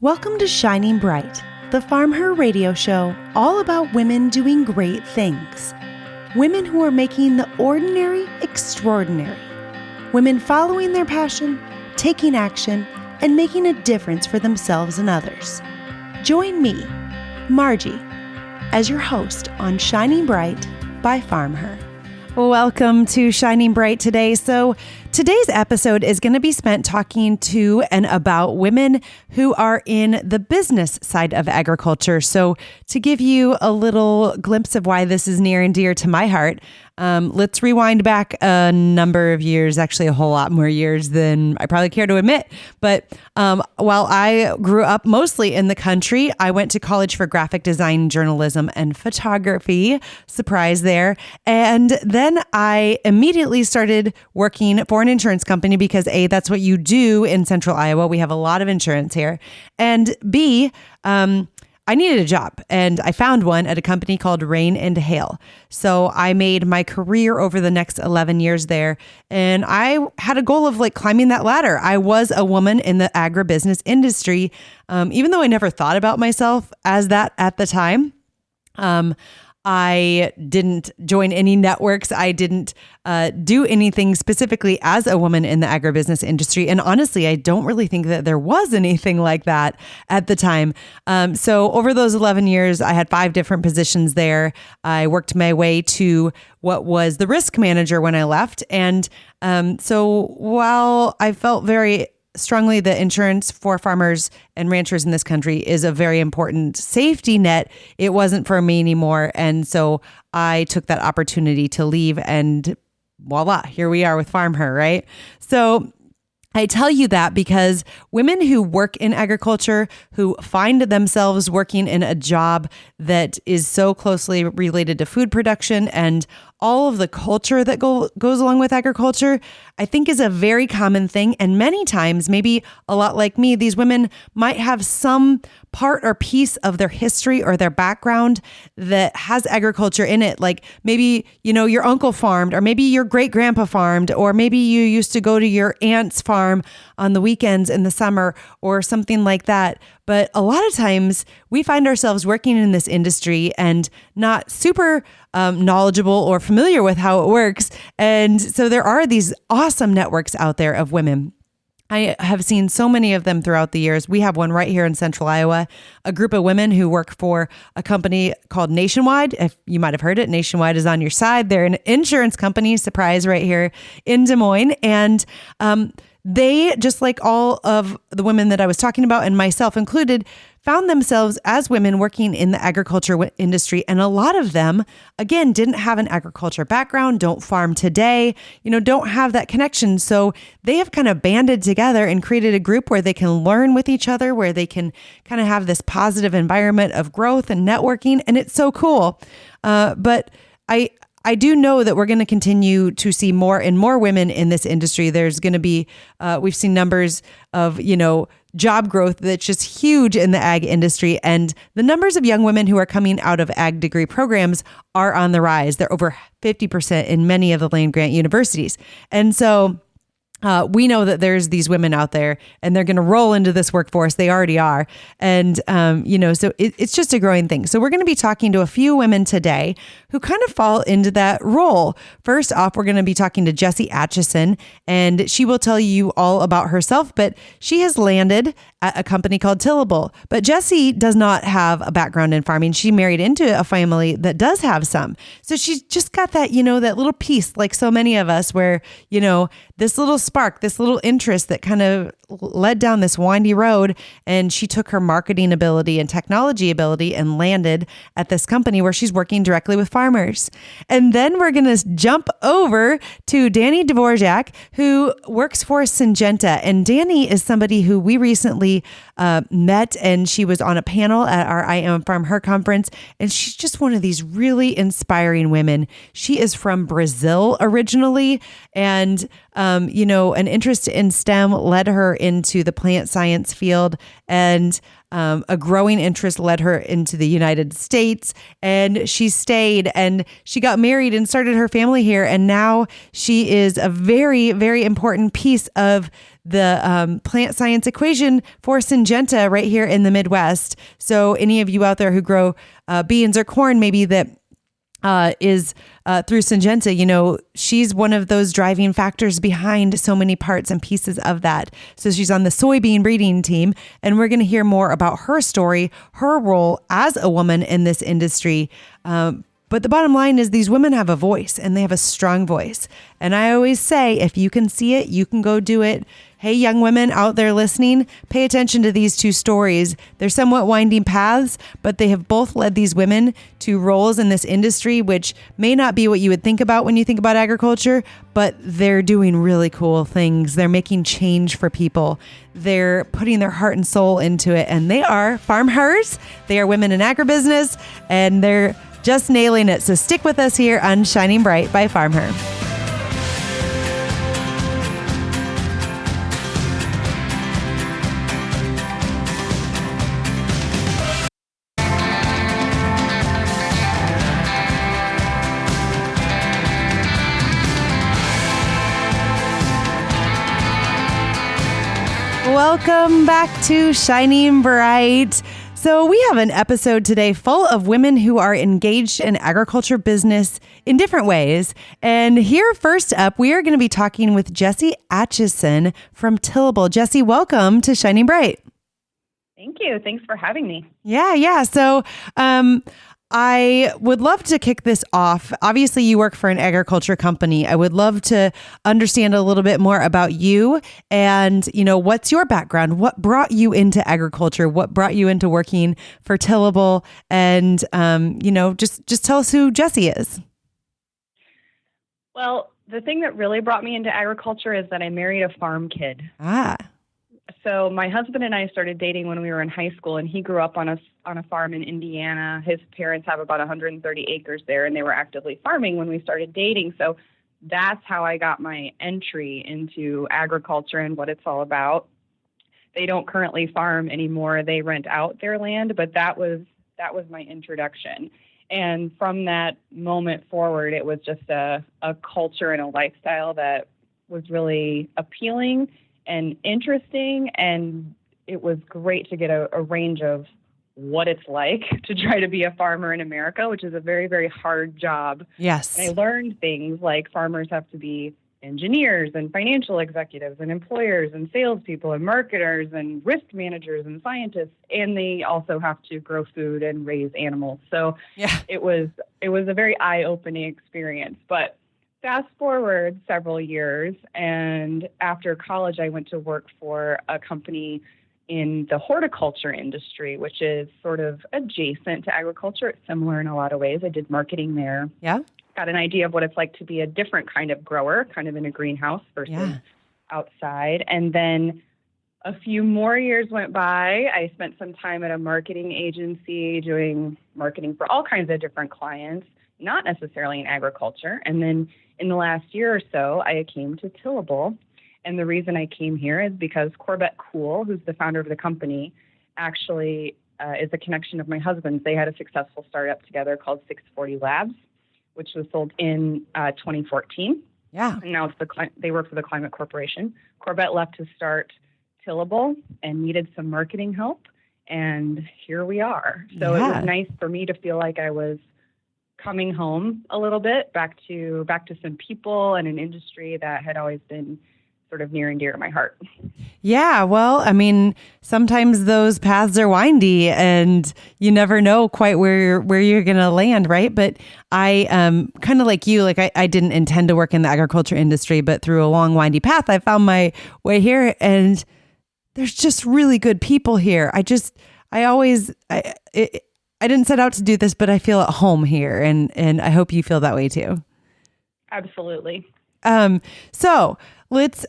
Welcome to Shining Bright, the FarmHers radio show all about women doing great things. Women who are making the ordinary extraordinary. Women following their passion, taking action, and making a difference for themselves and others. Join me, Margie, as your host on Shining Bright by FarmHers. Welcome to Shining Bright today. So today's episode is going to be spent talking to and about women who are in the business side of agriculture. So to give you a little glimpse of why this is near and dear to my heart, let's rewind back a number of years, actually a whole lot more years than I probably care to admit. But while I grew up mostly in the country, I went to college for graphic design, journalism, and photography. Surprise there. And then I immediately started working for an insurance company because A, that's what you do in central Iowa. We have a lot of insurance here. And B, I needed a job and I found one at a company called Rain and Hail. So I made my career over the next 11 years there. And I had a goal of climbing that ladder. I was a woman in the agribusiness industry. Even though I never thought about myself as that at the time. I didn't join any networks. I didn't do anything specifically as a woman in the agribusiness industry. And honestly, I don't really think that there was anything like that at the time. So over those 11 years, I had 5 different positions there. I worked my way to what was the risk manager when I left. And so while I felt very strongly that insurance for farmers and ranchers in this country is a very important safety net, it wasn't for me anymore. And so I took that opportunity to leave and voila, here we are with FarmHers, right? So I tell you that because women who work in agriculture, who find themselves working in a job that is so closely related to food production and all of the culture that goes along with agriculture, I think is a very common thing. And many times, maybe a lot like me, these women might have some part or piece of their history or their background that has agriculture in it. Like maybe, your uncle farmed, or maybe your great grandpa farmed, or maybe you used to go to your aunt's farm on the weekends in the summer or something like that. But a lot of times we find ourselves working in this industry and not super knowledgeable or familiar with how it works. And so there are these awesome networks out there of women. I have seen so many of them throughout the years. We have one right here in central Iowa, a group of women who work for a company called Nationwide. If you might have heard it, Nationwide is on your side. They're an insurance company, surprise, right here in Des Moines. And they, just like all of the women that I was talking about and myself included, found themselves as women working in the agriculture industry. And a lot of them, again, didn't have an agriculture background, don't farm today, don't have that connection. So they have kind of banded together and created a group where they can learn with each other, where they can kind of have this positive environment of growth and networking. And it's so cool. But I do know that we're going to continue to see more and more women in this industry. There's going to be, we've seen numbers of, job growth that's just huge in the ag industry. And the numbers of young women who are coming out of ag degree programs are on the rise. They're over 50% in many of the land grant universities. And so we know that there's these women out there and they're going to roll into this workforce. They already are. And, so it's just a growing thing. So we're going to be talking to a few women today who kind of fall into that role. First off, we're going to be talking to Jessie Atchison, and she will tell you all about herself, but she has landed at a company called Tillable. But Jessie does not have a background in farming. She married into a family that does have some. So she's just got that, that little piece, like so many of us, where, this little spark, this little interest that kind of led down this windy road. And she took her marketing ability and technology ability and landed at this company where she's working directly with farmers. And then we're going to jump over to Dani Dvorjak, who works for Syngenta. And Dani is somebody who we recently met, and she was on a panel at our I Am FarmHers conference. And she's just one of these really inspiring women. She is from Brazil originally. And an interest in STEM led her into the plant science field, and a growing interest led her into the United States, and she stayed and she got married and started her family here. And now she is a very, very important piece of the plant science equation for Syngenta right here in the Midwest. So any of you out there who grow beans or corn, maybe that is through Syngenta, she's one of those driving factors behind so many parts and pieces of that. So she's on the soybean breeding team, and we're going to hear more about her story, her role as a woman in this industry. But the bottom line is these women have a voice, and they have a strong voice. And I always say, if you can see it, you can go do it. Hey, young women out there listening, pay attention to these two stories. They're somewhat winding paths, but they have both led these women to roles in this industry, which may not be what you would think about when you think about agriculture, but they're doing really cool things. They're making change for people. They're putting their heart and soul into it, and they are FarmHers. They are women in agribusiness, and they're just nailing it. So stick with us here on Shining Bright by FarmHer. Welcome back to Shining Bright. So we have an episode today full of women who are engaged in agriculture business in different ways. And here first up, we are going to be talking with Jessie Atchison from Tillable. Jessie, welcome to Shining Bright. Thank you. Thanks for having me. Yeah. So I would love to kick this off. Obviously, you work for an agriculture company. I would love to understand a little bit more about you and, what's your background? What brought you into agriculture? What brought you into working for Tillable? And, just tell us who Jessie is. Well, the thing that really brought me into agriculture is that I married a farm kid. So my husband and I started dating when we were in high school, and he grew up on a farm in Indiana. His parents have about 130 acres there, and they were actively farming when we started dating. So that's how I got my entry into agriculture and what it's all about. They don't currently farm anymore. They rent out their land, but that was my introduction. And from that moment forward, it was just a culture and a lifestyle that was really appealing and interesting, and it was great to get a range of what it's like to try to be a farmer in America, which is a very, very hard job. Yes. And I learned things like farmers have to be engineers and financial executives and employers and salespeople and marketers and risk managers and scientists, and they also have to grow food and raise animals. So it was a very eye-opening experience. But fast forward several years, and after college, I went to work for a company in the horticulture industry, which is sort of adjacent to agriculture. It's similar in a lot of ways. I did marketing there. Yeah. Got an idea of what it's like to be a different kind of grower, kind of in a greenhouse versus outside. And then a few more years went by. I spent some time at a marketing agency doing marketing for all kinds of different clients, not necessarily in agriculture. And then in the last year or so, I came to Tillable. And the reason I came here is because Corbett Cool, who's the founder of the company, actually is a connection of my husband's. They had a successful startup together called 640 Labs, which was sold in 2014. Yeah. And now they work for the Climate Corporation. Corbett left to start Tillable and needed some marketing help. And here we are. So it was nice for me to feel like I was coming home a little bit, back to some people and an industry that had always been sort of near and dear to my heart. Yeah, well, I mean, sometimes those paths are windy and you never know quite where you're going to land, right? But I kind of like you, I didn't intend to work in the agriculture industry, but through a long windy path, I found my way here, and there's just really good people here. I didn't set out to do this, but I feel at home here, and I hope you feel that way too. Absolutely. So let's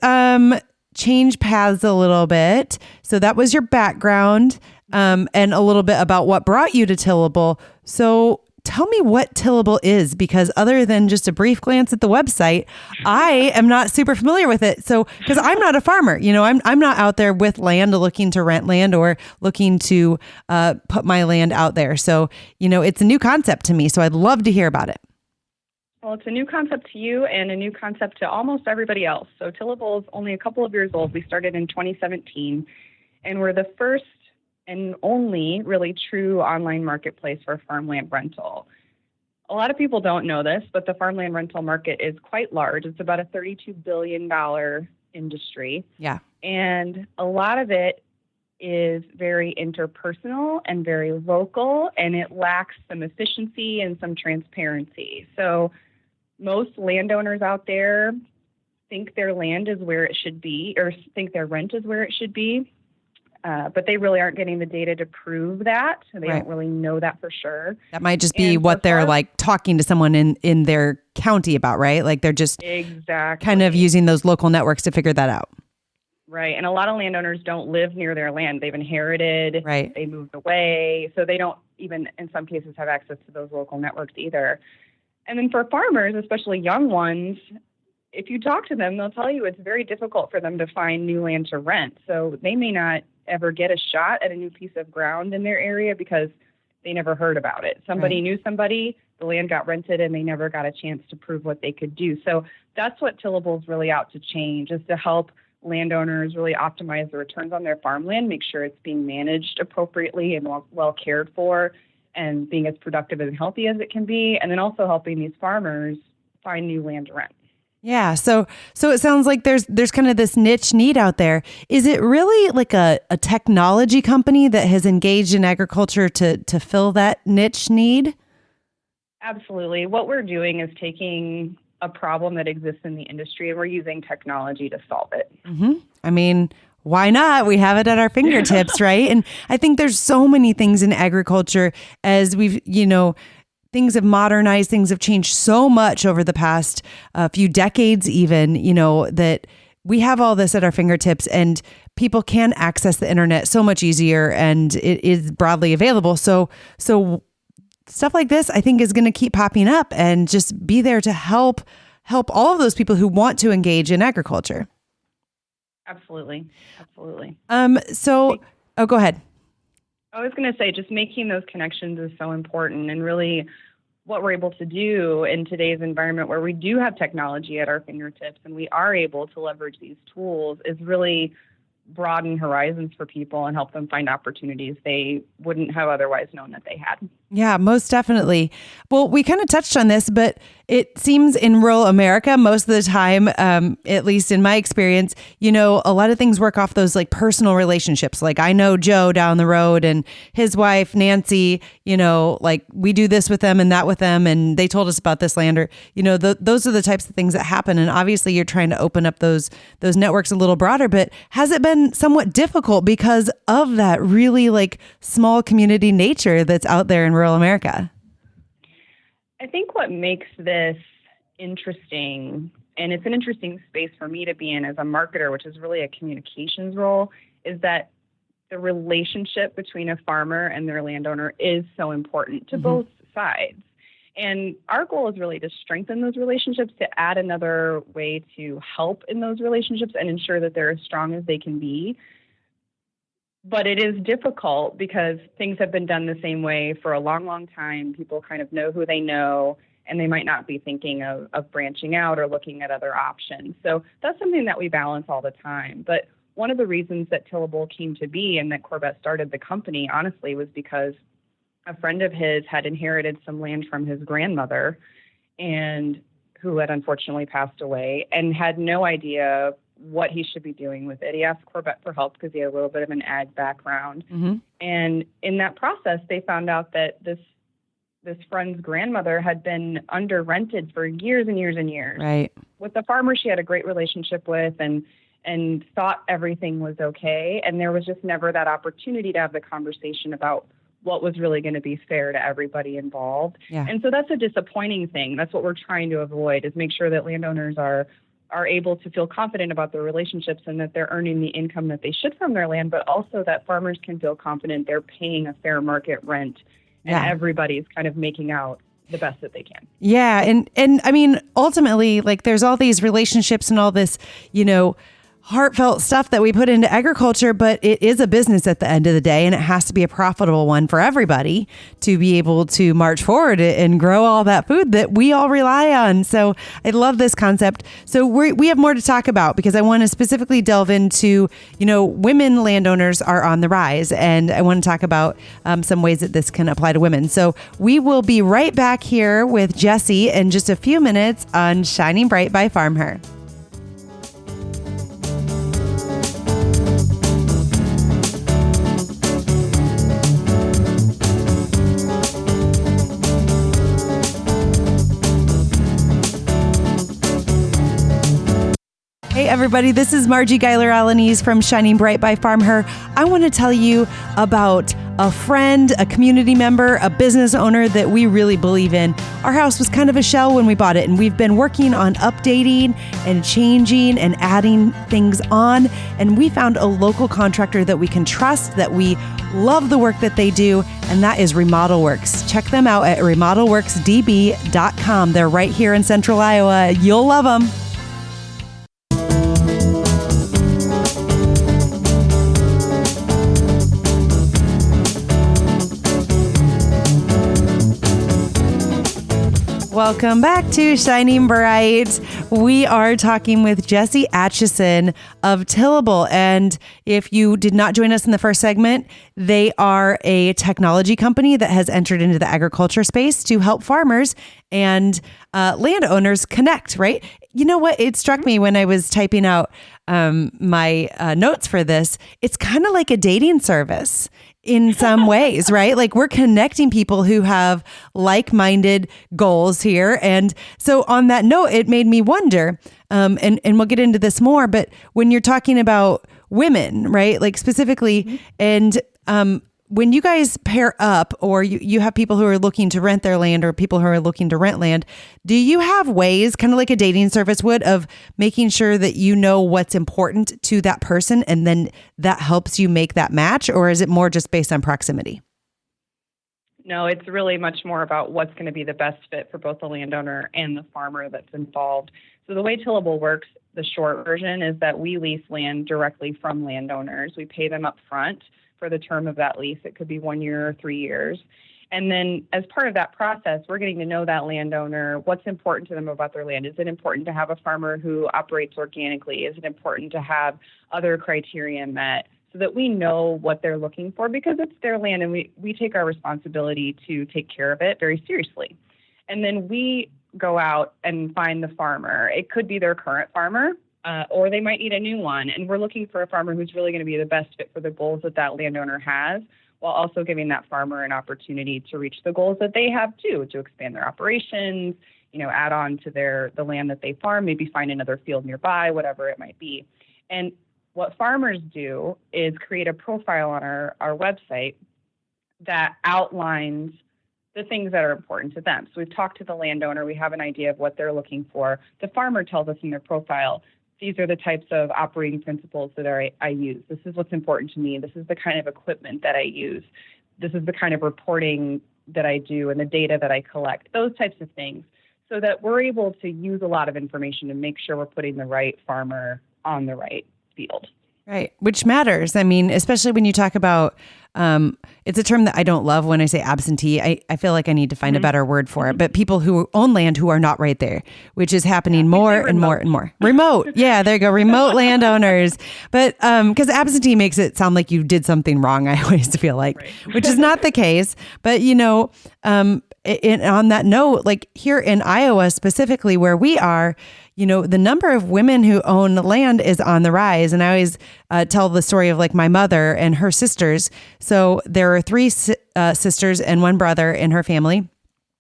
change paths a little bit. So that was your background, and a little bit about what brought you to Tillable. So tell me what tillable is, because other than just a brief glance at the website, I am not super familiar with it. So, because I'm not a farmer, I'm not out there with land looking to rent land or looking to put my land out there. So, it's a new concept to me. So I'd love to hear about it. Well, it's a new concept to you and a new concept to almost everybody else. So Tillable is only a couple of years old. We started in 2017, and we're the first and only really true online marketplace for farmland rental. A lot of people don't know this, but the farmland rental market is quite large. It's about a $32 billion industry. Yeah. And a lot of it is very interpersonal and very local, and it lacks some efficiency and some transparency. So most landowners out there think their land is where it should be, or think their rent is where it should be, but they really aren't getting the data to prove that. So they don't really know that for sure. That might just be what they're like talking to someone in their county about, right? Like they're just kind of using those local networks to figure that out. Right. And a lot of landowners don't live near their land. They've inherited, they moved away. So they don't even, in some cases, have access to those local networks either. And then for farmers, especially young ones, if you talk to them, they'll tell you it's very difficult for them to find new land to rent. So they may not ever get a shot at a new piece of ground in their area because they never heard about it. Somebody knew somebody, the land got rented, and they never got a chance to prove what they could do. So that's what Tillable is really out to change, is to help landowners really optimize the returns on their farmland, make sure it's being managed appropriately and well cared for, and being as productive and healthy as it can be, and then also helping these farmers find new land to rent. Yeah. So it sounds like there's kind of this niche need out there. Is it really like a technology company that has engaged in agriculture to fill that niche need? Absolutely. What we're doing is taking a problem that exists in the industry and we're using technology to solve it. Mm-hmm. I mean, why not? We have it at our fingertips, right? And I think there's so many things in agriculture as we've, things have modernized, things have changed so much over the past few decades even, that we have all this at our fingertips and people can access the internet so much easier and it is broadly available. So stuff like this, I think, is going to keep popping up and just be there to help all of those people who want to engage in agriculture. Absolutely. Go ahead. I was going to say, just making those connections is so important, and really what we're able to do in today's environment where we do have technology at our fingertips and we are able to leverage these tools is really broaden horizons for people and help them find opportunities they wouldn't have otherwise known that they had. Yeah, most definitely. Well, we kind of touched on this, but it seems in rural America, most of the time, at least in my experience, a lot of things work off those like personal relationships. Like I know Joe down the road and his wife, Nancy, like we do this with them and that with them. And they told us about this land, or, those are the types of things that happen. And obviously you're trying to open up those networks a little broader, but has it been somewhat difficult because of that really like small community nature that's out there in rural America? I think what makes this interesting, and it's an interesting space for me to be in as a marketer, which is really a communications role, is that the relationship between a farmer and their landowner is so important to both sides. And our goal is really to strengthen those relationships, to add another way to help in those relationships and ensure that they're as strong as they can be. But it is difficult because things have been done the same way for a long, long time. People kind of know who they know, and they might not be thinking of branching out or looking at other options. So that's something that we balance all the time. But one of the reasons that Tillable came to be and that Corbett started the company, honestly, was because a friend of his had inherited some land from his grandmother, and who had unfortunately passed away, and had no idea what he should be doing with it. He asked Corbett for help because he had a little bit of an ag background. And in that process, they found out that this friend's grandmother had been under rented for years and years and years. Right. With the farmer she had a great relationship with and thought everything was okay. And there was just never that opportunity to have the conversation about what was really going to be fair to everybody involved. Yeah. And so that's a disappointing thing. That's what we're trying to avoid, is make sure that landowners are able to feel confident about their relationships and that they're earning the income that they should from their land, but also that farmers can feel confident they're paying a fair market rent and everybody's kind of making out the best that they can. Yeah. And I mean, ultimately, like there's all these relationships and all this, heartfelt stuff that we put into agriculture, but it is a business at the end of the day, and it has to be a profitable one for everybody to be able to march forward and grow all that food that we all rely on. So I love this concept. So we have more to talk about, because I want to specifically delve into, women landowners are on the rise, and I want to talk about some ways that this can apply to women. So we will be right back here with Jessie in just a few minutes on Shining Bright by FarmHers. Hey everybody, this is Margie Geiler-Alanis from Shining Bright by FarmHers. I want to tell you about a friend, a community member, a business owner that we really believe in. Our house was kind of a shell when we bought it, and we've been working on updating and changing and adding things on. And we found a local contractor that we can trust, that we love the work that they do, and that is Remodel Works. Check them out at remodelworksdb.com. They're right here in Central Iowa. You'll love them. Welcome back to Shining Bright. We are talking with Jessie Atchison of Tillable. And if you did not join us in the first segment, they are a technology company that has entered into the agriculture space to help farmers and landowners connect, right? You know what? It struck me when I was typing out my notes for this. It's kind of like a dating service in some ways, right? Like we're connecting people who have like-minded goals here. And so on that note, it made me wonder, and we'll get into this more, but when you're talking about women, right? Like specifically, and when you guys pair up, or you have people who are looking to rent their land or people who are looking to rent land, do you have ways, kind of like a dating service would, of making sure that you know what's important to that person and then that helps you make that match? Or is it more just based on proximity? No, it's really much more about what's going to be the best fit for both the landowner and the farmer that's involved. So the way Tillable works, the short version, is that we lease land directly from landowners. We pay them up front for the term of that lease. It could be 1 year or 3 years. And then as part of that process, we're getting to know that landowner, what's important to them about their land. Is it important to have a farmer who operates organically? Is it important to have other criteria met, so that we know what they're looking for, because it's their land and we take our responsibility to take care of it very seriously. And then we go out and find the farmer. It could be their current farmer, or they might need a new one. And we're looking for a farmer who's really going to be the best fit for the goals that that landowner has, while also giving that farmer an opportunity to reach the goals that they have too, to expand their operations, add on to the land that they farm, maybe find another field nearby, whatever it might be. And what farmers do is create a profile on our website that outlines the things that are important to them. So we've talked to the landowner, we have an idea of what they're looking for. The farmer tells us in their profile, these are the types of operating principles that I use. This is what's important to me. This is the kind of equipment that I use. This is the kind of reporting that I do and the data that I collect, those types of things, so that we're able to use a lot of information to make sure we're putting the right farmer on the right field. Right. Which matters. I mean, especially when you talk about, it's a term that I don't love when I say absentee. I feel like I need to find a better word for it, but people who own land who are not right there, which is happening more and more and more. Remote. Yeah, there you go. Remote landowners. But, because absentee makes it sound like you did something wrong, I always feel like, which is not the case. But, on that note, like here in Iowa specifically where we are, the number of women who own land is on the rise. And I always tell the story of like my mother and her sisters. So there are three sisters and one brother in her family.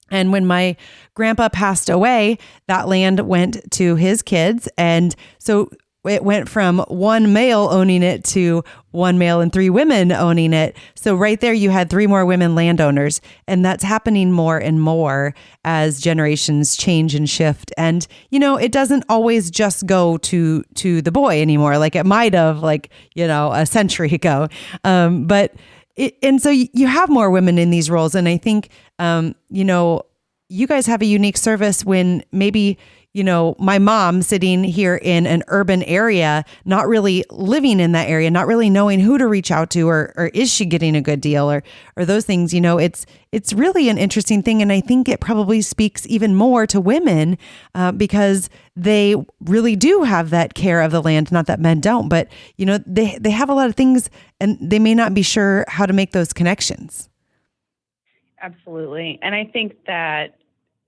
And when my grandpa passed away, that land went to his kids. And so it went from one male owning it to one male and three women owning it. So right there, you had three more women landowners. And that's happening more and more as generations change and shift. And, it doesn't always just go to the boy anymore, like it might have a century ago. But And so you have more women in these roles. And I think, you guys have a unique service when maybe, my mom sitting here in an urban area, not really living in that area, not really knowing who to reach out to, or is she getting a good deal, or those things, it's really an interesting thing. And I think it probably speaks even more to women because they really do have that care of the land. Not that men don't, but they have a lot of things and they may not be sure how to make those connections. Absolutely. And I think that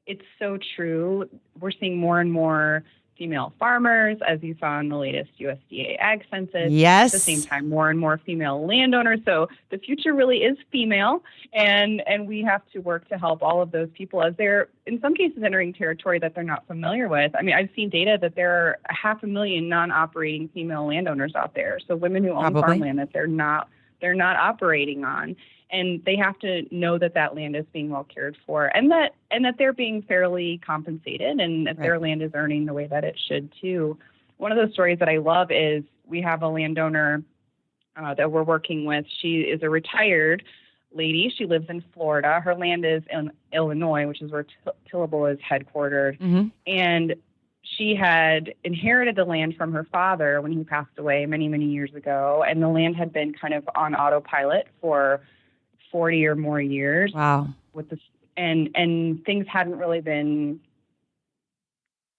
it's so true. We're seeing more and more female farmers, as you saw in the latest USDA Ag Census. Yes. At the same time, more and more female landowners. So the future really is female, and we have to work to help all of those people as they're, in some cases, entering territory that they're not familiar with. I mean, I've seen data that there are 500,000 non-operating female landowners out there. So women who own farmland that they're not operating on. And they have to know that that land is being well cared for, and that they're being fairly compensated, and that their land is earning the way that it should too. One of those stories that I love is we have a landowner that we're working with. She is a retired lady. She lives in Florida. Her land is in Illinois, which is where Tillable is headquartered. Mm-hmm. And she had inherited the land from her father when he passed away many, many years ago, and the land had been kind of on autopilot for 40 or more years. Wow. With this, and things hadn't really been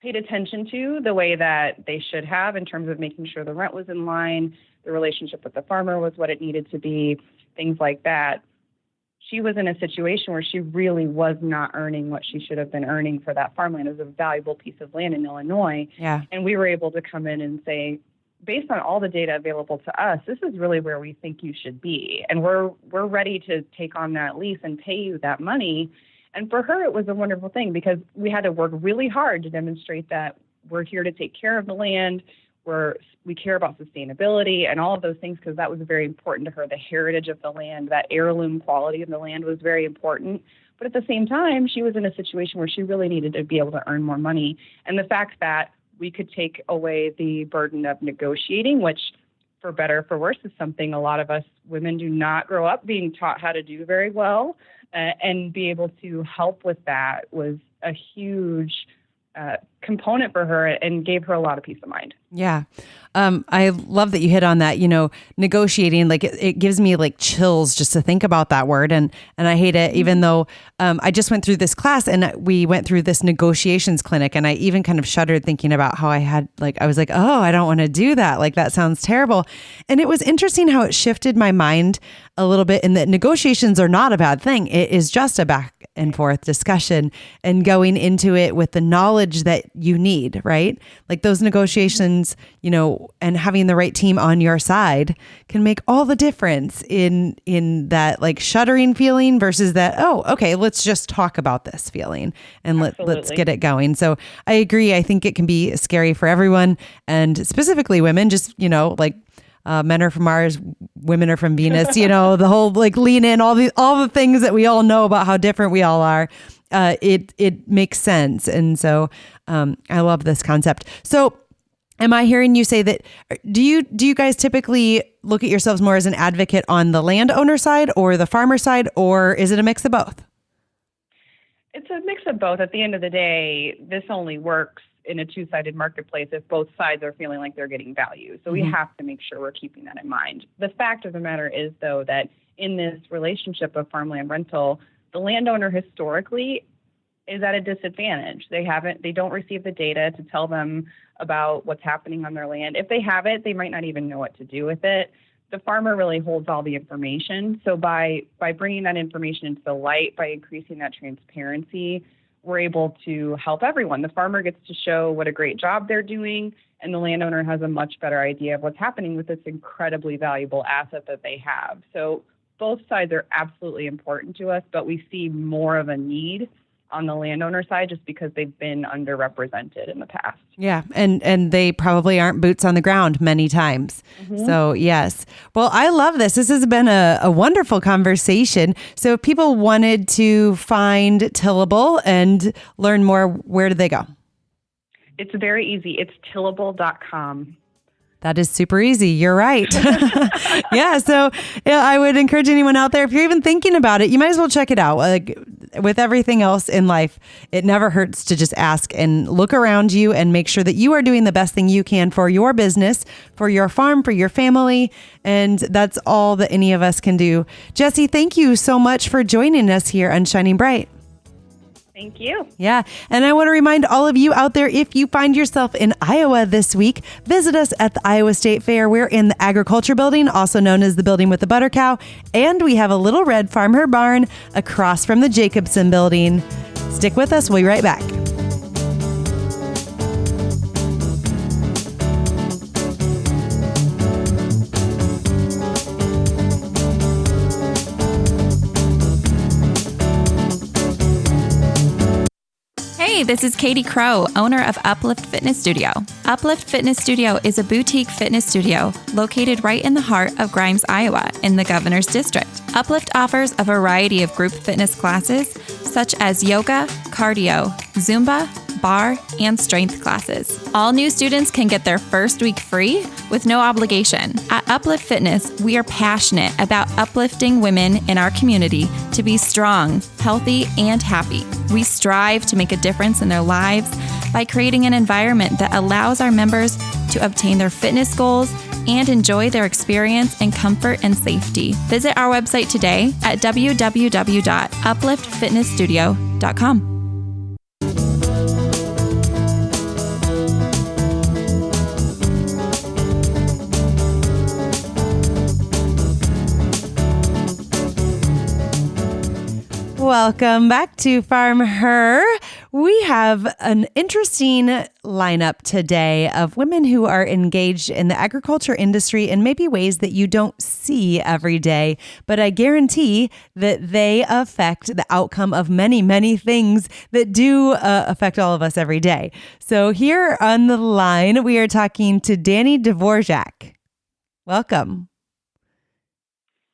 paid attention to the way that they should have in terms of making sure the rent was in line, the relationship with the farmer was what it needed to be, things like that. She was in a situation where she really was not earning what she should have been earning for that farmland. It was a valuable piece of land in Illinois. Yeah. And we were able to come in and say, based on all the data available to us, this is really where we think you should be. And we're ready to take on that lease and pay you that money. And for her, it was a wonderful thing because we had to work really hard to demonstrate that we're here to take care of the land. We care about sustainability and all of those things because that was very important to her. The heritage of the land, that heirloom quality of the land was very important. But at the same time, she was in a situation where she really needed to be able to earn more money. And the fact that we could take away the burden of negotiating, which for better or for worse is something a lot of us women do not grow up being taught how to do very well, and be able to help with that was a huge component for her and gave her a lot of peace of mind. Yeah. I love that you hit on that, negotiating, like it gives me like chills just to think about that word. And I hate it, even though I just went through this class and we went through this negotiations clinic, and I even kind of shuddered thinking about how I was like, oh, I don't want to do that. Like that sounds terrible. And it was interesting how it shifted my mind a little bit in that negotiations are not a bad thing. It is just a back and forth discussion and going into it with the knowledge that you need, right? Like those negotiations, and having the right team on your side can make all the difference in that like shuddering feeling versus that, oh, okay, let's just talk about this feeling and let's get it going. So I agree. I think it can be scary for everyone, and specifically women, just, men are from Mars, women are from Venus, the whole like lean in, all the things that we all know about how different we all are. It makes sense. And so I love this concept. So am I hearing you say that, do you guys typically look at yourselves more as an advocate on the landowner side or the farmer side, or is it a mix of both? It's a mix of both. At the end of the day, this only works in a two-sided marketplace if both sides are feeling like they're getting value. So we have to make sure we're keeping that in mind. The fact of the matter is, though, that in this relationship of farmland rental, the landowner historically is at a disadvantage. They don't receive the data to tell them about what's happening on their land. If they have it, they might not even know what to do with it. The farmer really holds all the information. So by bringing that information into the light, by increasing that transparency, we're able to help everyone. The farmer gets to show what a great job they're doing, and the landowner has a much better idea of what's happening with this incredibly valuable asset that they have. So both sides are absolutely important to us, but we see more of a need on the landowner side just because they've been underrepresented in the past. Yeah. And they probably aren't boots on the ground many times. Mm-hmm. So yes. Well, I love this. This has been a wonderful conversation. So if people wanted to find Tillable and learn more, where do they go? It's very easy. It's tillable.com. That is super easy. You're right. Yeah. So I would encourage anyone out there, if you're even thinking about it, you might as well check it out. Like with everything else in life, it never hurts to just ask and look around you and make sure that you are doing the best thing you can for your business, for your farm, for your family. And that's all that any of us can do. Jessie, thank you so much for joining us here on Shining Bright. Thank you. Yeah. And I want to remind all of you out there, if you find yourself in Iowa this week, visit us at the Iowa State Fair. We're in the Agriculture Building, also known as the Building with the Butter Cow. And we have a little red FarmHers barn across from the Jacobson Building. Stick with us. We'll be right back. Hey, this is Katie Crow, owner of Uplift Fitness Studio. Uplift Fitness Studio is a boutique fitness studio located right in the heart of Grimes, Iowa, in the Governor's District. Uplift offers a variety of group fitness classes, such as yoga, cardio, Zumba, bar, and strength classes. All new students can get their first week free with no obligation. At Uplift Fitness, we are passionate about uplifting women in our community to be strong, healthy, and happy. We strive to make a difference in their lives by creating an environment that allows our members to obtain their fitness goals and enjoy their experience in comfort and safety. Visit our website today at www.upliftfitnessstudio.com. Welcome back to FarmHers. We have an interesting lineup today of women who are engaged in the agriculture industry in maybe ways that you don't see every day, but I guarantee that they affect the outcome of many, many things that do affect all of us every day. So here on the line, we are talking to Dani Dvorjak. Welcome.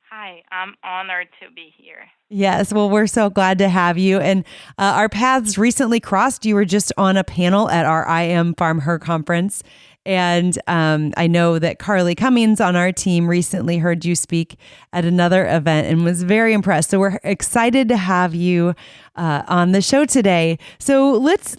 Hi, I'm honored to be here. Yes, well, we're so glad to have you. And our paths recently crossed. You were just on a panel at our I Am FarmHers conference. And I know that Carly Cummings on our team recently heard you speak at another event and was very impressed. So we're excited to have you on the show today. So let's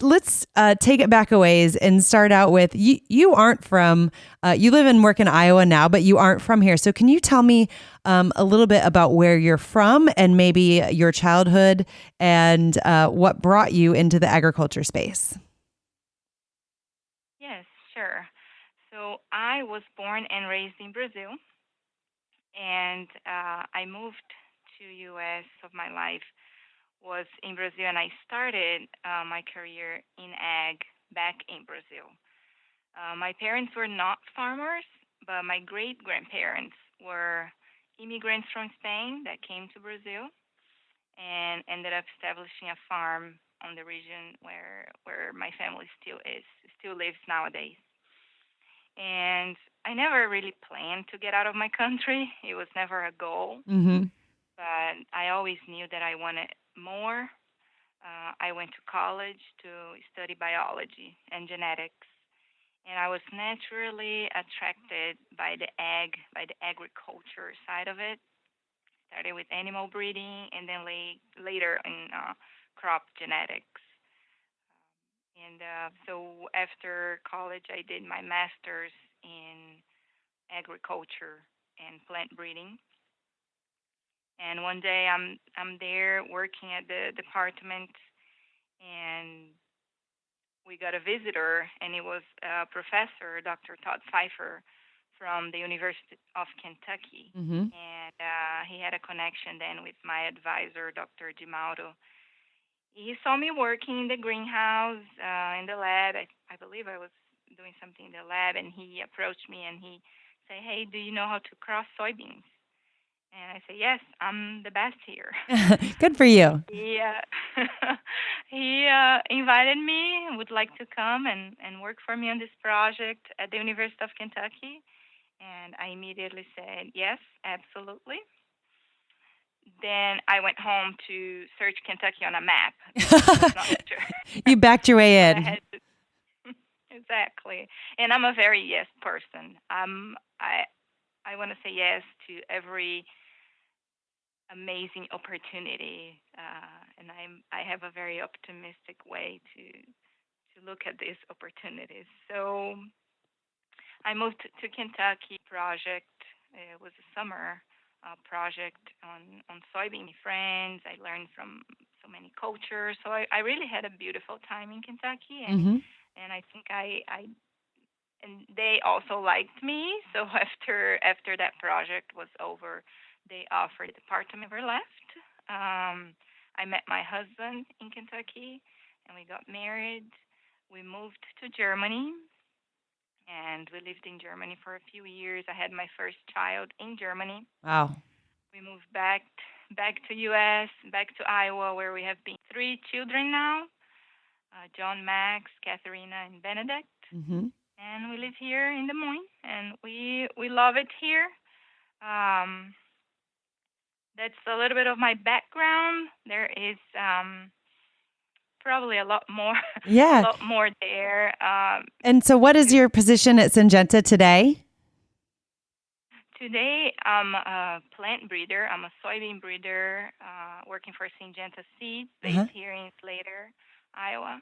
take it back a ways and start out with you aren't from, you live and work in Iowa now, but you aren't from here. So can you tell me a little bit about where you're from and maybe your childhood and what brought you into the agriculture space? Yes, sure. So I was born and raised in Brazil, and I moved to U.S. of my life was in Brazil, and I started my career in ag back in Brazil. My parents were not farmers, but my great-grandparents were immigrants from Spain that came to Brazil and ended up establishing a farm on the region where my family still lives nowadays. And I never really planned to get out of my country. It was never a goal. Mm-hmm. But I always knew that I wanted more. I went to college to study biology and genetics. And I was naturally attracted by the agriculture side of it. Started with animal breeding and then later in crop genetics. And so after college, I did my master's in agriculture and plant breeding. And one day I'm there working at the department, and we got a visitor, and it was a professor, Dr. Todd Pfeiffer, from the University of Kentucky. Mm-hmm. And he had a connection then with my advisor, Dr. DiMauro. He saw me working in the greenhouse, in the lab. I believe I was doing something in the lab, and he approached me and he said, "Hey, do you know how to cross soybeans?" And I said, "Yes, I'm the best here." Good for you. He invited me, would like to come and work for me on this project at the University of Kentucky. And I immediately said, yes, absolutely. Then I went home to search Kentucky on a map. You backed your way in. Exactly. And I'm a very yes person. I want to say yes to every amazing opportunity, and I have a very optimistic way to look at these opportunities. So I moved to Kentucky project. It was a summer project on soybean friends. I learned from so many cultures. So I really had a beautiful time in Kentucky, Mm-hmm. and I think I and they also liked me. So after that project was over, they offered the part-time. Never left. I met my husband in Kentucky, and we got married. We moved to Germany, and we lived in Germany for a few years. I had my first child in Germany. Wow. We moved back to U.S., back to Iowa, where we have been 3 children now: John, Max, Katharina, and Benedict. Mm-hmm. And we live here in Des Moines, and we love it here. That's a little bit of my background. There is probably a lot more, Yeah. a lot more there. And so what is your position at Syngenta today? Today, I'm a plant breeder. I'm a soybean breeder working for Syngenta Seeds based here in Slater, Iowa.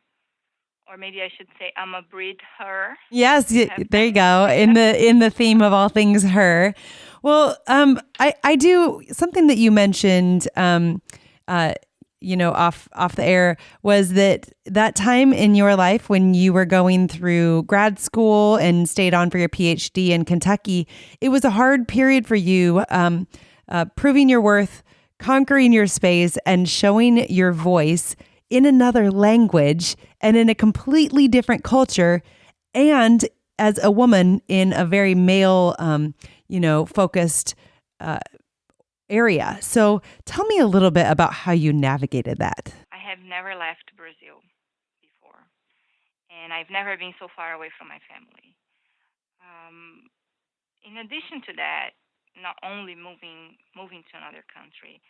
Or maybe I should say I'm a breeder. Yes, there you go. In the theme of all things her. Well, I do something that you mentioned, off the air, was that time in your life when you were going through grad school and stayed on for your PhD in Kentucky. It was a hard period for you, proving your worth, conquering your space, and showing your voice in another language and in a completely different culture, and as a woman in a very male, focused area. So tell me a little bit about how you navigated that. I have never left Brazil before, and I've never been so far away from my family. In addition to that, not only moving to another country,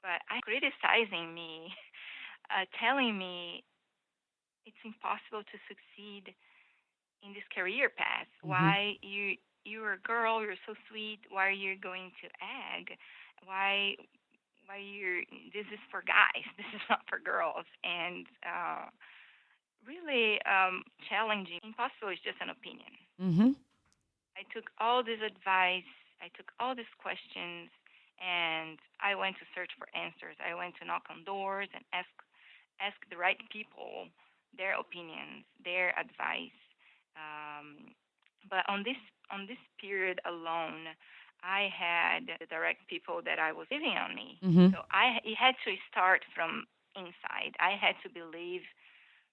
but criticizing me, telling me it's impossible to succeed in this career path. Mm-hmm. Why you're a girl, you're so sweet. Why are you going to ag? Why this is for guys. This is not for girls. And really challenging. Impossible is just an opinion. Mm-hmm. I took all this advice. I took all these questions, and I went to search for answers. I went to knock on doors and ask the right people their opinions, their advice. But on this period alone, I had the direct people that I was living on me. Mm-hmm. So it had to start from inside. I had to believe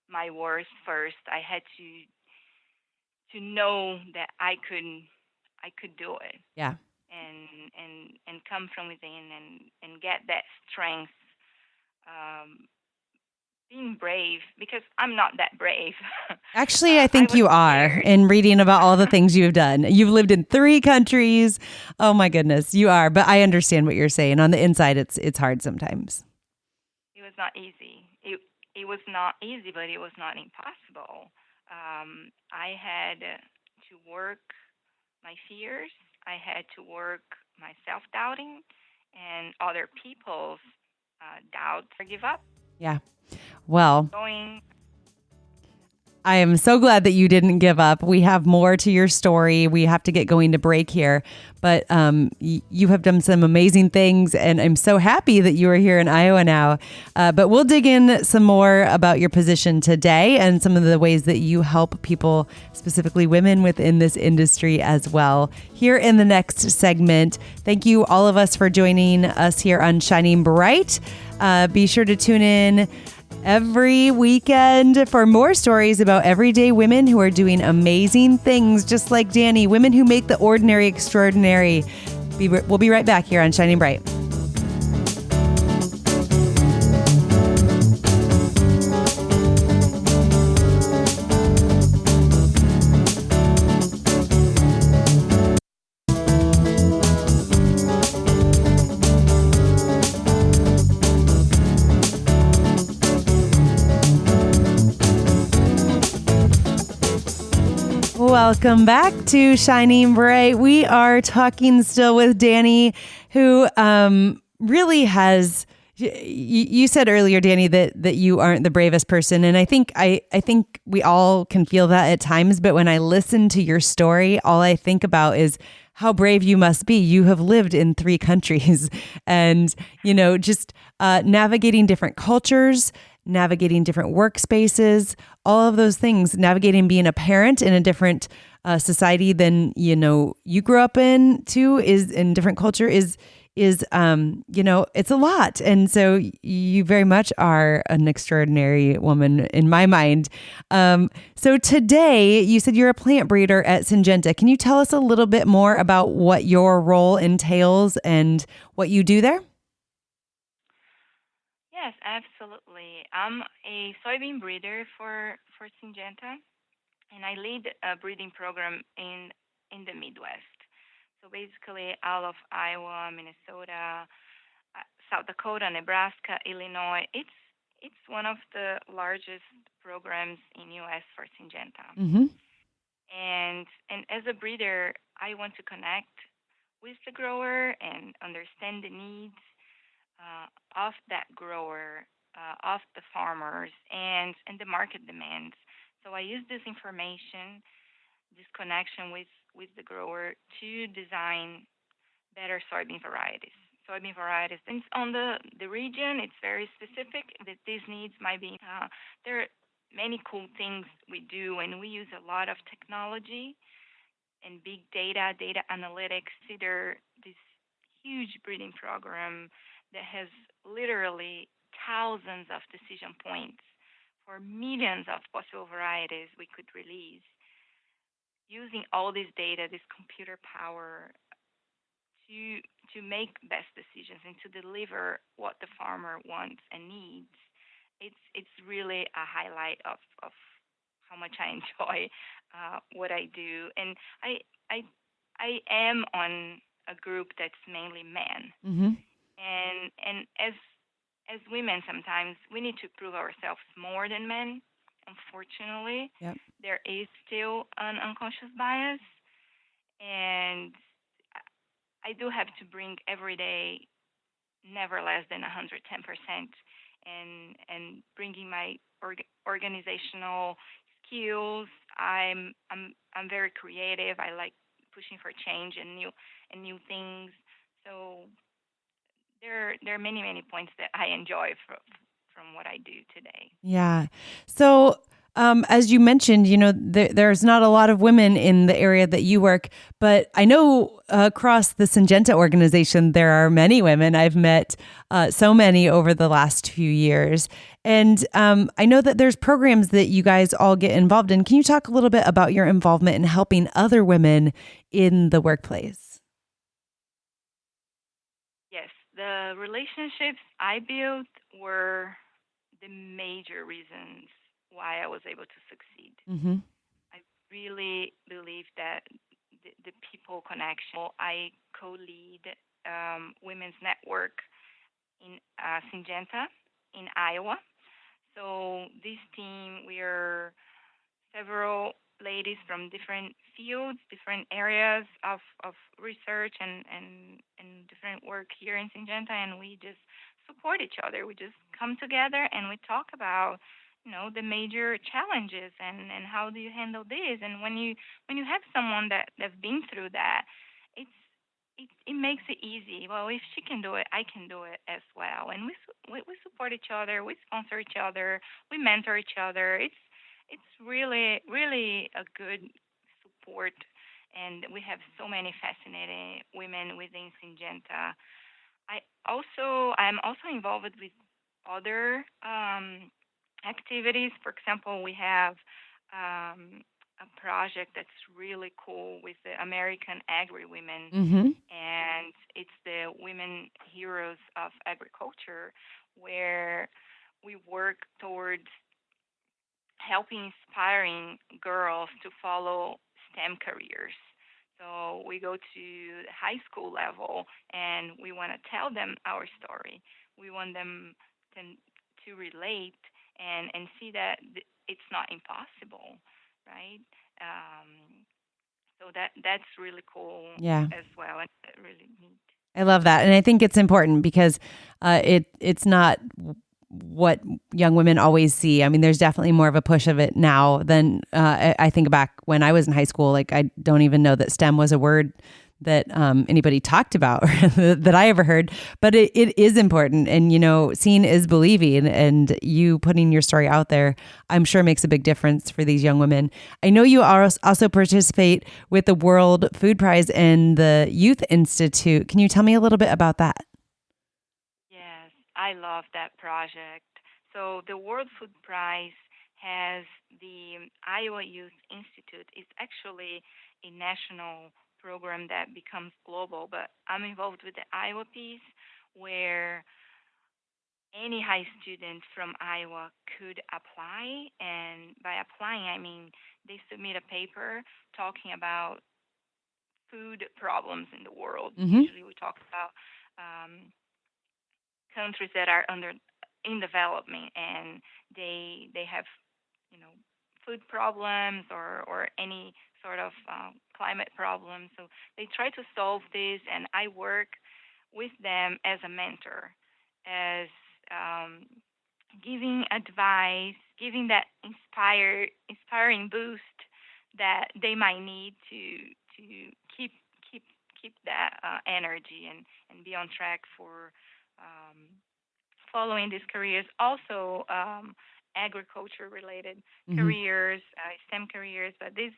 my worth first. I had to know that I could do it. Yeah. And come from within and get that strength. Being brave, because I'm not that brave. Actually, I think you are, in reading about all the things you've done. You've lived in 3 countries. Oh my goodness, you are. But I understand what you're saying. On the inside, it's hard sometimes. It was not easy. It was not easy, but it was not impossible. I had to work my fears. I had to work my self-doubting and other people's doubt or give up. Yeah. Well, I am so glad that you didn't give up. We have more to your story. We have to get going to break here, but you have done some amazing things, and I'm so happy that you are here in Iowa now. But we'll dig in some more about your position today and some of the ways that you help people, specifically women within this industry as well, here in the next segment. Thank you, all of us, for joining us here on Shining Bright. Be sure to tune in every weekend for more stories about everyday women who are doing amazing things, just like Dani, women who make the ordinary extraordinary. We'll be right back here on Shining Bright. Welcome back to Shining Bright. We are talking still with Dani, who really has. You said earlier, Dani, that you aren't the bravest person, and I think we all can feel that at times. But when I listen to your story, all I think about is how brave you must be. You have lived in 3 countries, and just navigating different cultures, navigating different workspaces, all of those things, navigating being a parent in a different society than you grew up in too, is in different culture is it's a lot. And so you very much are an extraordinary woman in my mind. So today you said you're a plant breeder at Syngenta. Can you tell us a little bit more about what your role entails and what you do there? Yes, absolutely. I'm a soybean breeder for Syngenta, and I lead a breeding program in the Midwest. So basically, all of Iowa, Minnesota, South Dakota, Nebraska, Illinois. It's one of the largest programs in U.S. for Syngenta. Mm-hmm. And as a breeder, I want to connect with the grower and understand the needs of that grower, of the farmers, and the market demands. So I use this information, this connection with the grower to design better soybean varieties. Soybean varieties. And on the region, it's very specific that these needs might be. There are many cool things we do, and we use a lot of technology and big data analytics. Consider this huge breeding program that has literally thousands of decision points for millions of possible varieties we could release. Using all this data, this computer power, to make best decisions and to deliver what the farmer wants and needs, it's really a highlight of how much I enjoy what I do. And I am on a group that's mainly men, Mm-hmm. and as women, sometimes we need to prove ourselves more than men. Unfortunately, Yep. there is still an unconscious bias, and I do have to bring every day never less than 110%, and bringing my organizational skills. I'm very creative. I like pushing for change and new things. So there are many points that I enjoy from what I do today. Yeah. So, as you mentioned, there's not a lot of women in the area that you work, but I know across the Syngenta organization, there are many women. I've met so many over the last few years. And I know that there's programs that you guys all get involved in. Can you talk a little bit about your involvement in helping other women in the workplace? Yes, the relationships I built were the major reasons why I was able to succeed. Mm-hmm. I really believe that the people connection. I co-lead women's network in Syngenta in Iowa. So this team, we are several ladies from different fields, different areas of research and different work here in Syngenta, and we just support each other. We just come together and we talk about the major challenges and how do you handle this. And when you have someone that's been through that, it makes it easy. Well, if she can do it, I can do it as well. And we support each other, we sponsor each other, we mentor each other. It's really a good support, and we have so many fascinating women within Syngenta. I'm also involved with other activities. For example, we have a project that's really cool with the American Agri Women, Mm-hmm. and it's the Women Heroes of Agriculture, where we work towards helping inspiring girls to follow STEM careers. So we go to the high school level and we want to tell them our story. We want them to relate and see that it's not impossible, right? So that's really cool Yeah. as well, and really neat. I love that. And I think it's important because it's not what young women always see. I mean, there's definitely more of a push of it now than I think back when I was in high school. Like, I don't even know that STEM was a word that anybody talked about that I ever heard, but it is important. And, seeing is believing, and you putting your story out there, I'm sure makes a big difference for these young women. I know you also participate with the World Food Prize and the Youth Institute. Can you tell me a little bit about that? Yes, I love that project. So the World Food Prize has the Iowa Youth Institute. It's actually a national program that becomes global, but I'm involved with the Iowa piece where any high student from Iowa could apply. And by applying, I mean they submit a paper talking about food problems in the world. Mm-hmm. Usually we talk about um, countries that are in development and they have food problems or any sort of climate problems. So they try to solve this, and I work with them as a mentor, as um, giving advice, giving that inspiring boost that they might need to keep keep keep that energy and be on track for um, following these careers. Also, agriculture related Mm-hmm. careers, STEM careers. But these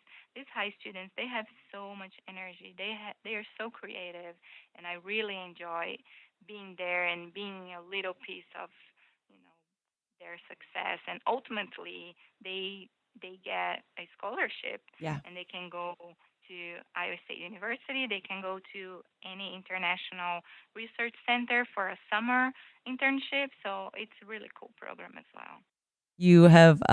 high students, they have so much energy. They are so creative, and I really enjoy being there and being a little piece of you know their success. And ultimately, they get a scholarship, Yeah. and they can go to Iowa State University. They can go to any international research center for a summer internship. So it's a really cool program as well. You have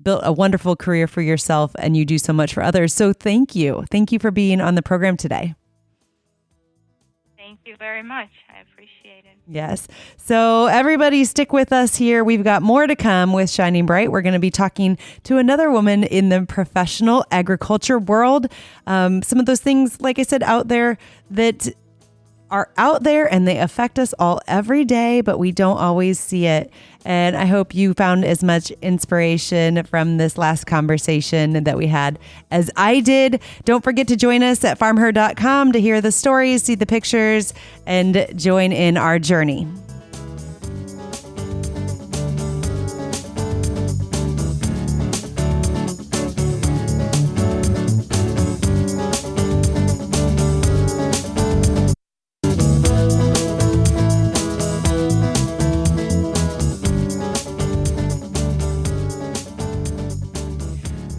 built a wonderful career for yourself, and you do so much for others. So thank you. Thank you for being on the program today. Thank you very much. I appreciate it. Yes. So everybody stick with us here. We've got more to come with Shining Bright. We're going to be talking to another woman in the professional agriculture world. Some of those things, like I said, out there that are out there and they affect us all every day, but we don't always see it. And I hope you found as much inspiration from this last conversation that we had as I did. Don't forget to join us at farmher.com to hear the stories, see the pictures, and join in our journey.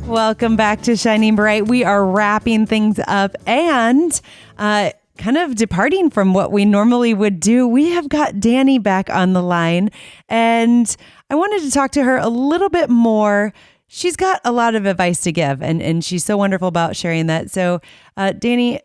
Welcome back to Shining Bright. We are wrapping things up and kind of departing from what we normally would do. We have got Dani back on the line, and I wanted to talk to her a little bit more. She's got a lot of advice to give, and she's so wonderful about sharing that. So, Dani,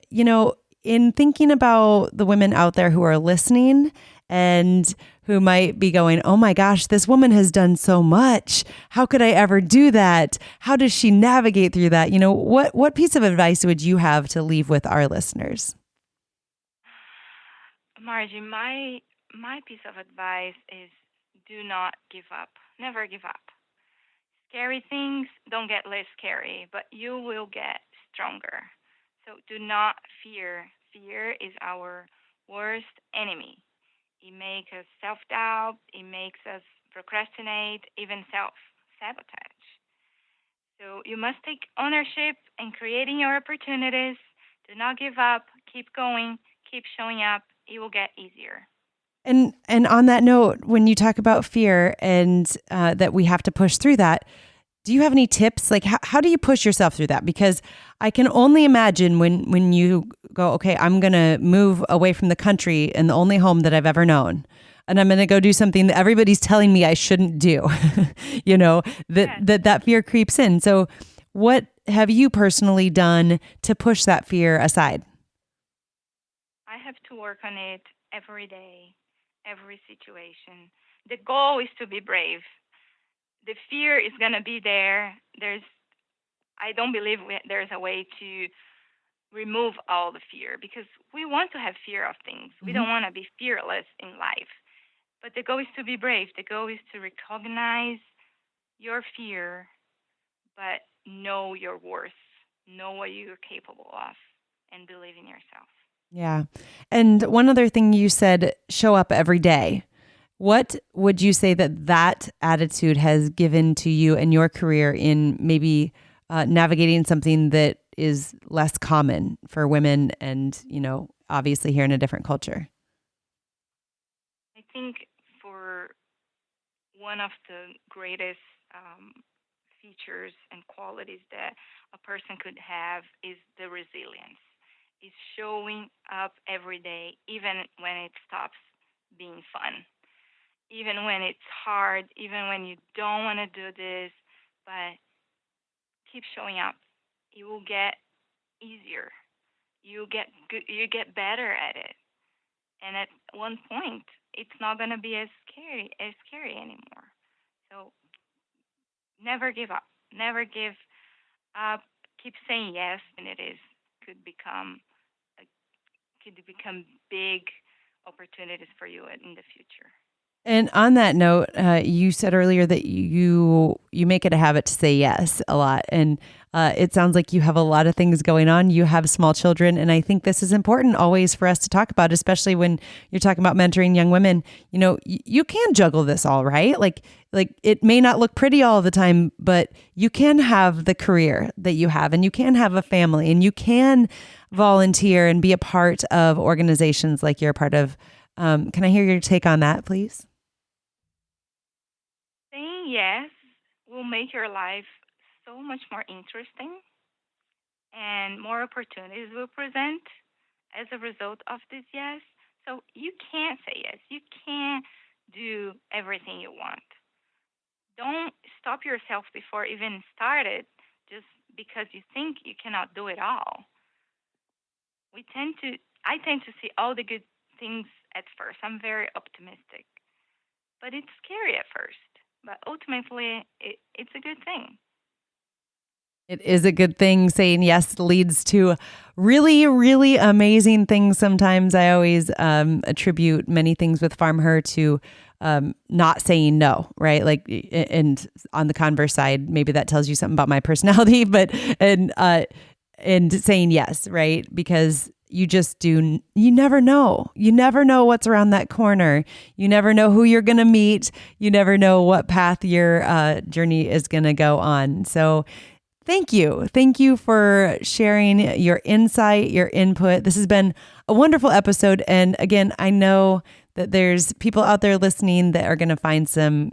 in thinking about the women out there who are listening and who might be going, oh my gosh, this woman has done so much. How could I ever do that? How does she navigate through that? What piece of advice would you have to leave with our listeners? Margie, my piece of advice is do not give up. Never give up. Scary things don't get less scary, but you will get stronger. So do not fear. Fear is our worst enemy. It makes us self-doubt. It makes us procrastinate, even self-sabotage. So you must take ownership in creating your opportunities. Do not give up. Keep going. Keep showing up. It will get easier. And on that note, when you talk about fear and that we have to push through that, do you have any tips? Like, how do you push yourself through that? Because I can only imagine when you go, okay, I'm going to move away from the country and the only home that I've ever known, and I'm going to go do something that everybody's telling me I shouldn't do, that fear creeps in. So what have you personally done to push that fear aside? I have to work on it every day, every situation. The goal is to be brave. The fear is going to be there. There's I don't believe there's a way to remove all the fear, because we want to have fear of things. We don't want to be fearless in life. But the goal is to be brave. The goal is to recognize your fear, but know your worth, know what you're capable of, and believe in yourself. Yeah. And one other thing you said, show up every day. What would you say that attitude has given to you and your career in maybe navigating something that is less common for women and, obviously here in a different culture? I think for one of the greatest features and qualities that a person could have is the resilience. Is showing up every day, even when it stops being fun, even when it's hard, even when you don't want to do this, but keep showing up. It will get easier. You get better at it, and at one point, it's not going to be as scary anymore. So never give up. Never give up. Keep saying yes, and it could become big opportunities for you in the future. And on that note, you said earlier that you make it a habit to say yes a lot. And it sounds like you have a lot of things going on. You have small children. And I think this is important always for us to talk about, especially when you're talking about mentoring young women. You can juggle this all, right? Like it may not look pretty all the time, but you can have the career that you have, and you can have a family, and you can volunteer and be a part of organizations like you're a part of. Can I hear your take on that, please? Saying yes will make your life so much more interesting, and more opportunities will present as a result of this yes. So you can't say yes. You can't do everything you want. Don't stop yourself before even started just because you think you cannot do it all. I tend to see all the good things at first. I'm very optimistic, but it's scary at first. But ultimately, it's a good thing. It is a good thing. Saying yes leads to really, really amazing things. Sometimes I always attribute many things with FarmHers to not saying no, right? And on the converse side, maybe that tells you something about my personality, and saying yes, right? Because you never know. You never know what's around that corner. You never know who you're going to meet. You never know what path your journey is going to go on. So thank you. Thank you for sharing your insight, your input. This has been a wonderful episode. And again, I know that there's people out there listening that are going to find some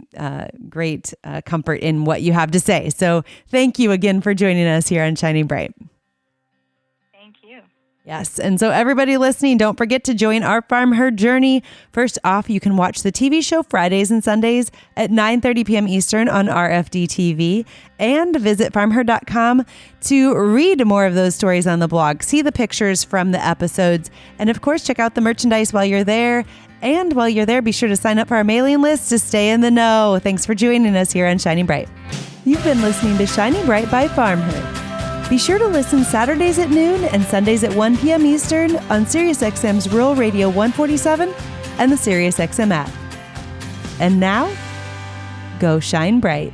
great comfort in what you have to say. So thank you again for joining us here on Shining Bright. Yes. And so everybody listening, don't forget to join our FarmHers journey. First off, you can watch the TV show Fridays and Sundays at 9:30 p.m. Eastern on RFD TV, and visit farmhers.com to read more of those stories on the blog, see the pictures from the episodes, and of course, check out the merchandise while you're there. And while you're there, be sure to sign up for our mailing list to stay in the know. Thanks for joining us here on Shining Bright. You've been listening to Shining Bright by FarmHers. Be sure to listen Saturdays at noon and Sundays at 1 p.m. Eastern on Sirius XM's Rural Radio 147 and the Sirius XM app. And now, go shine bright.